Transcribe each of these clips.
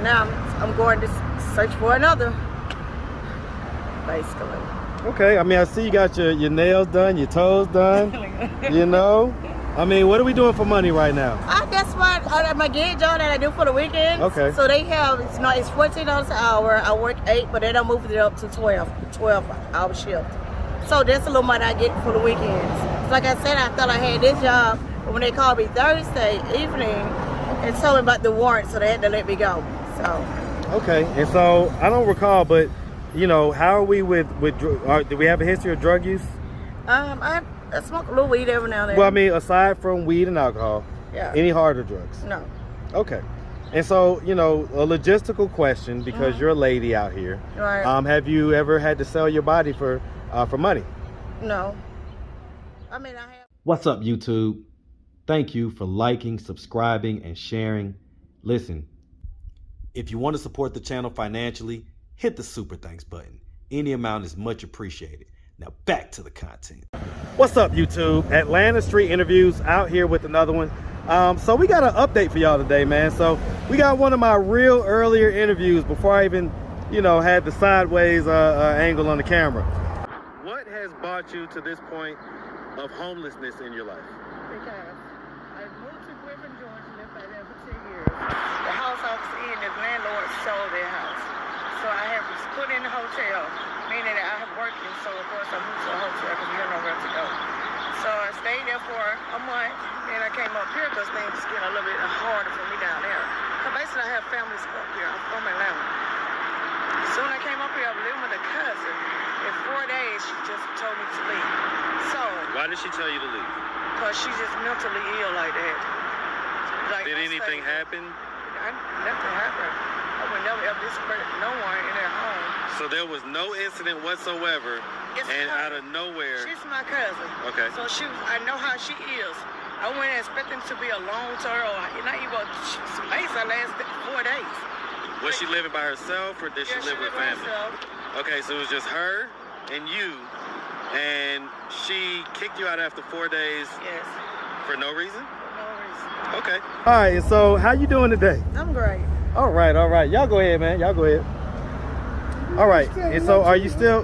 now I'm going to search for another, basically. Okay, I mean, I see you got your nails done, your toes done, you know? I mean, what are we doing for money right now? That's what my gig job that I do for the weekends. Okay. So they have, it's $14 an hour. I work 8, but they don't move it up to 12-hour shift. So that's a little money I get for the weekends. So like I said, I thought I had this job, but when they called me Thursday evening and told me about the warrant, so they had to let me go. So. Okay, and so I don't recall, but you know, how are we with do we have a history of drug use? I smoke a little weed every now and then. Well, I mean, aside from weed and alcohol, yeah. Any harder drugs? No. Okay. And so, you know, a logistical question, because you're a lady out here. Right. Have you ever had to sell your body for money? No. I mean, I have. What's up, YouTube? Thank you for liking, subscribing, and sharing. Listen, if you want to support the channel financially, hit the super thanks button. Any amount is much appreciated. Now back to the content. What's up, YouTube? Atlanta Street Interviews out here with another one. So we got an update for y'all today, man. So we got one of my real earlier interviews before I even, you know, had the sideways angle on the camera. What has brought you to this point of homelessness in your life? Because I moved to Griffin, Georgia, lived by there for 10 years. The house I was in, the landlord sold their house. So I had was put in a hotel, meaning that I have worked, and so of course I moved to a hotel because we had nowhere to go. So I stayed there for a month, and I came up here because things was getting a little bit harder for me down there. So basically I have families up here. I'm from Atlanta. So when I came up here, I was living with a cousin. In 4 days, she just told me to leave. So Why did she tell you to leave? because she's just mentally ill like that. Like, Did anything happen? Nothing happened. I would never ever disrespect no one in their home. So there was no incident whatsoever, It's and her. out of nowhere. She's my cousin. Okay. So I know how she is. I wouldn't expect them to be a long term or not even space. I lasted 4 days. Was she living by herself, or did she live with family? Herself. Okay, so it was just her and you, and she kicked you out after 4 days Yes. for no reason? For no reason. Okay. All right, so how you doing today? I'm great. All right. Y'all go ahead, man. Y'all go ahead. All right. And so are you still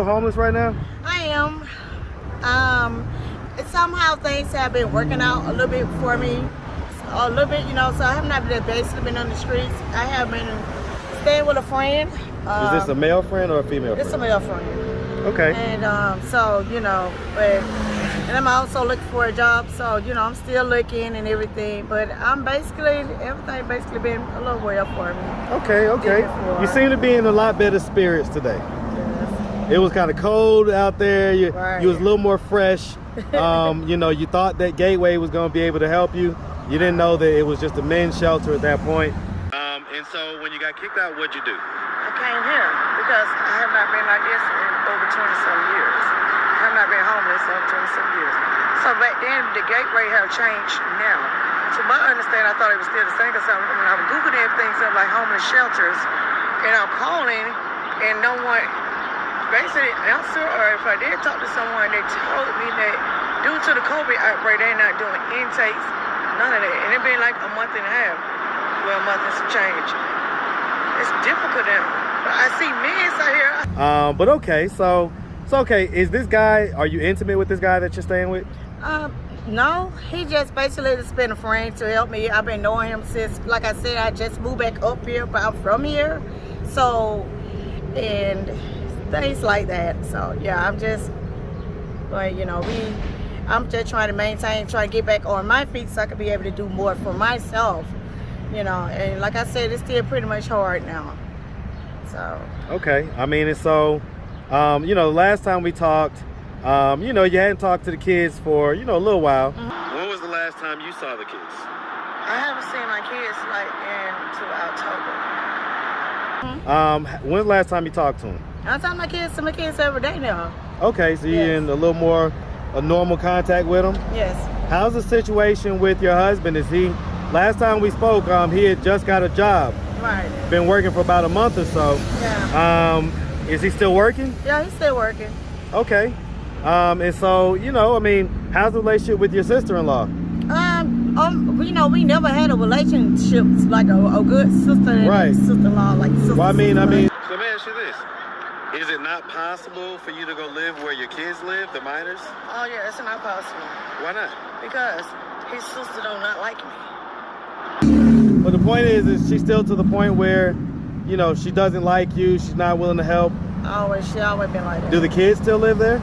homeless right now? I am. Somehow things have been working out a little bit for me. A little bit, you know, so I have not basically been on the streets. I have been staying with a friend. Is this a male friend or a female friend? It's a male friend. Okay. And so, you know, and I'm also looking for a job, so, you know, I'm still looking and everything, but everything basically been a little well for me. Okay. You seem to be in a lot better spirits today. Yes. It was kind of cold out there. You was a little more fresh. You know, you thought that Gateway was going to be able to help you. You didn't know that it was just a men's shelter at that point. And so when you got kicked out, what'd you do? I came here because I have not been like this in over 20-some years. I have not been homeless in over 20-some years. So back then, the gateway have changed now. To my understanding, I thought it was still the same because when I was Googling everything, stuff like homeless shelters, and I'm calling, and no one basically answer, or if I did talk to someone, they told me that due to the COVID outbreak, they're not doing intakes, none of that. And it's been like a month and a half. Well, a month and some change. It's difficult now. But I see men out here. But okay, so okay, is this guy, are you intimate with this guy that you're staying with? No, he just basically has been a friend to help me. I've been knowing him since, like I said, I just moved back up here, but I'm from here. So, and things like that. So yeah, I'm just, but you know, I'm just trying to get back on my feet so I can be able to do more for myself. You know, and like I said, it's still pretty much hard now. So. Okay, I mean, and so, you know, the last time we talked, you know, you hadn't talked to the kids for, you know, a little while. Mm-hmm. When was the last time you saw the kids? I haven't seen my kids like into October. Mm-hmm. When's the last time you talked to them? I talk to my kids every day now. Okay, so you're in a little more normal contact with them? Yes. How's the situation with your husband? Last time we spoke, he had just got a job. Right. Been working for about a month or so. Yeah. Is he still working? Yeah, he's still working. Okay. And so, you know, I mean, how's the relationship with your sister-in-law? You know, we never had a relationship like a good sister and sister-in-law, like sister. Well, I mean. So let me ask you this: is it not possible for you to go live where your kids live, the minors? Oh yeah, it's not possible. Why not? Because his sister do not like me. But the point is she's still to the point where, you know, she doesn't like you. She's not willing to help. She always been like that. Do the kids still live there?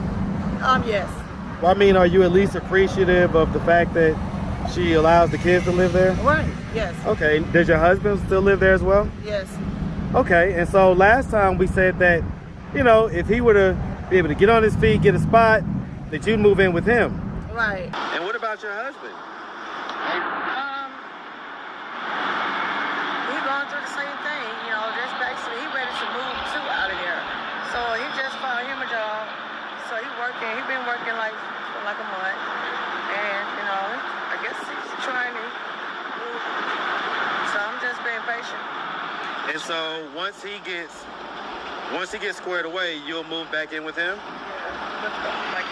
Yes. Well, I mean, are you at least appreciative of the fact that she allows the kids to live there? Right, yes. Okay, does your husband still live there as well? Yes. Okay, and so last time we said that, you know, if he were to be able to get on his feet, get a spot, that you'd move in with him. Right. And what about your husband? He going through the same thing, you know, that's basically, he ready to move too out of there. So he just found him a job. So he been working for like a month. And, you know, I guess he's trying to move. So I'm just being patient. And so once he gets squared away, you'll move back in with him? Yeah, like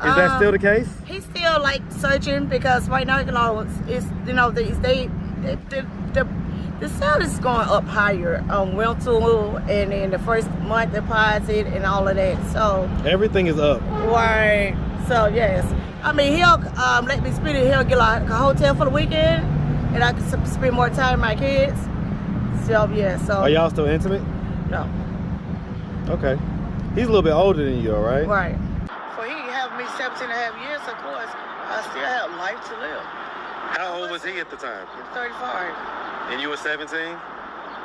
Is that still the case? He's still like searching because right now, you know, it's, you know, the sale is going up higher on rental and then the first month deposit and all of that. So everything is up. Right. So yes, I mean he'll let me spend it. He'll get like a hotel for the weekend, and I can spend more time with my kids. So yeah. So are y'all still intimate? No. Okay. He's a little bit older than you, though, right? Right. For he having me 17 and a half years, of course, I still have life to live. How old was he at the time? He was 35. And you were 17?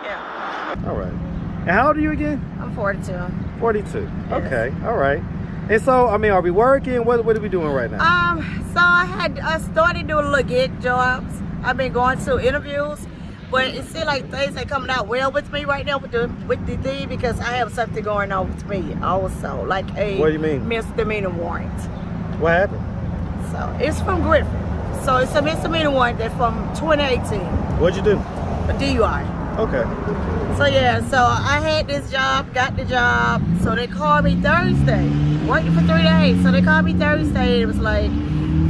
Yeah. All right. And how old are you again? I'm 42. 42. Yes. Okay. All right. And so, I mean, are we working? What are we doing right now? So I started doing little gig jobs. I've been going to interviews, but it seems like things are coming out well with me right now with the thing because I have something going on with me also, like a what do you mean? Misdemeanor warrant. What happened? So it's from Griffin. So it's a misdemeanor warrant that's from 2018. What'd you do? A DUI. Okay. So yeah, so I had this job, got the job. So they called me Thursday, working for 3 days. So they called me Thursday. It was like,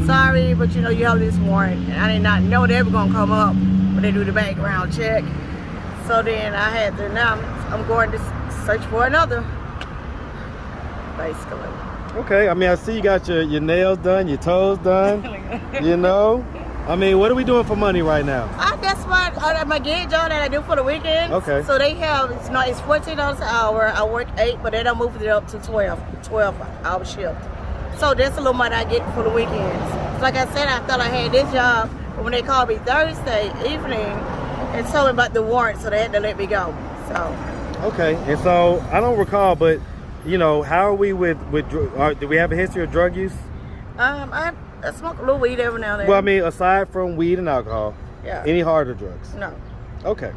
sorry, but you know you have this warrant. And I did not know they were gonna come up when they do the background check. So then I had to, now I'm going to search for another, basically. Okay, I mean, I see you got your nails done, your toes done, you know? I mean, what are we doing for money right now? That's what my gig job that I do for the weekends. Okay. So they have, it's $14 an hour. I work 8, but they don't move it up to 12-hour shift. So that's a little money I get for the weekends. So like I said, I thought I had this job, but when they called me Thursday evening and told me about the warrant, so they had to let me go. So. Okay, and so I don't recall, but you know, how are we with do we have a history of drug use? I smoke a little weed every now and then. Well, I mean, aside from weed and alcohol, yeah. Any harder drugs? No. Okay.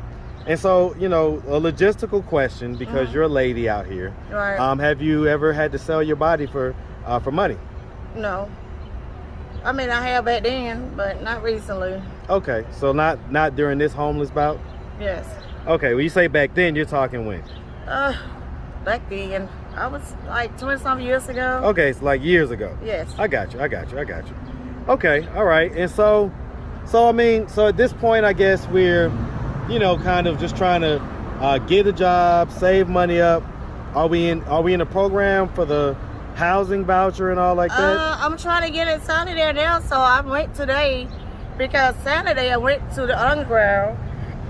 And so, you know, a logistical question, because you're a lady out here. Right. Have you ever had to sell your body for money? No. I mean, I have back then, but not recently. Okay, so not during this homeless bout? Yes. Okay, when you say back then, you're talking when? Back then. I was like 20-something years ago. Okay, so like years ago. Yes. I got you. Okay, all right. And so I mean, so at this point, I guess we're, you know, kind of just trying to get a job, save money up. Are we in a program for the housing voucher and all like that? I'm trying to get it signed there now. So I went today because Saturday I went to the underground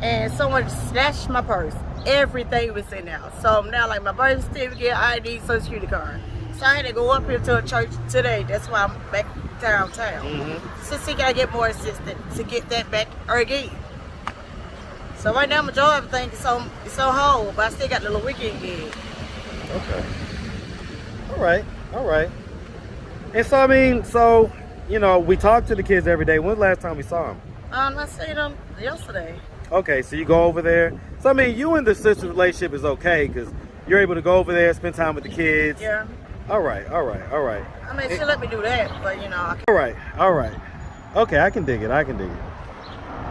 and someone snatched my purse. Everything was in there. So now, like my birth certificate, ID, social security card. So I had to go up here to a church today. That's why I'm back downtown. So see, I get more assistance to get that back again. So right now, majority of everything is on hold, but I still got the little weekend gig. Okay. All right. And so I mean, so you know, we talk to the kids every day. When's the last time we saw them? I seen them yesterday. Okay, so you go over there. So I mean, you and the sister relationship is okay because you're able to go over there, spend time with the kids. Yeah. All right. I mean, she let me do that, but you know. I can't. All right. Okay, I can dig it.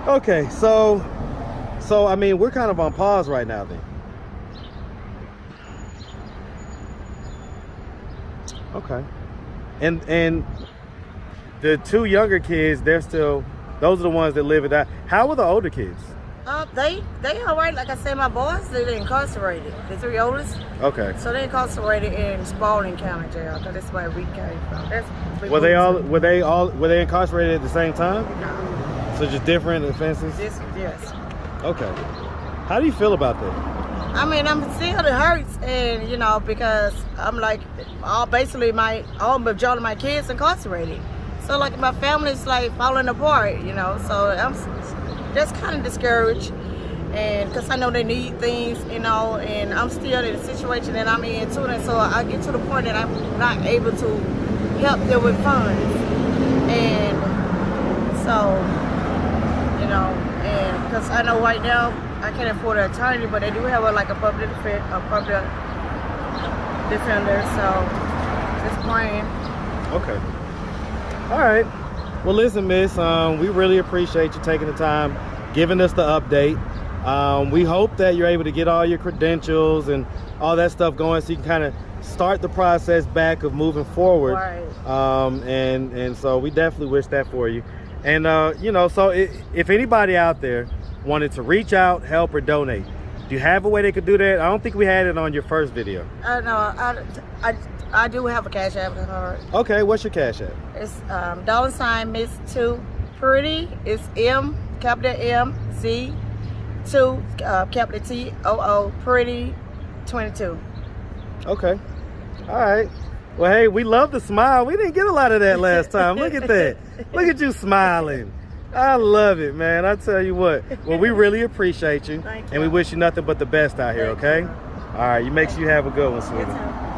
Okay, so I mean, we're kind of on pause right now then. Okay. And the 2 younger kids, those are the ones that live it out. How were the older kids? They all right. Like I said, my boys, they're incarcerated. The 3 oldest. Okay. So they're incarcerated in Spalding County Jail, because that's where we came from. Were they incarcerated at the same time? No. So just different offenses? Yes. Okay. How do you feel about that? I mean, I'm still, it hurts, and you know, because I'm like, basically all majority of my kids incarcerated. So like my family's like falling apart, you know. So I'm just kind of discouraged, and because I know they need things, you know, and I'm still in the situation that I'm in too, and so I get to the point that I'm not able to help them with funds, and so, you know, and because I know right now I can't afford an attorney, but they do have a public defender, so just praying. Okay. All right. Well, listen, Miss, we really appreciate you taking the time, giving us the update. We hope that you're able to get all your credentials and all that stuff going, so you can kind of start the process back of moving forward. Right. And so we definitely wish that for you. And you know, so if anybody out there wanted to reach out, help, or donate, do you have a way they could do that? I don't think we had it on your first video. No, I do have a Cash App card. Okay, what's your Cash App? It's $ Miss 2 Pretty. It's MZ 2 TOO Pretty 22. Okay. All right. Well, hey, we love the smile. We didn't get a lot of that last time. Look at that. Look at you smiling. I love it, man. I tell you what. Well, we really appreciate you. Thank you. And we wish you nothing but the best out here, okay? All right. You make sure you have a good one, sweetie. You too.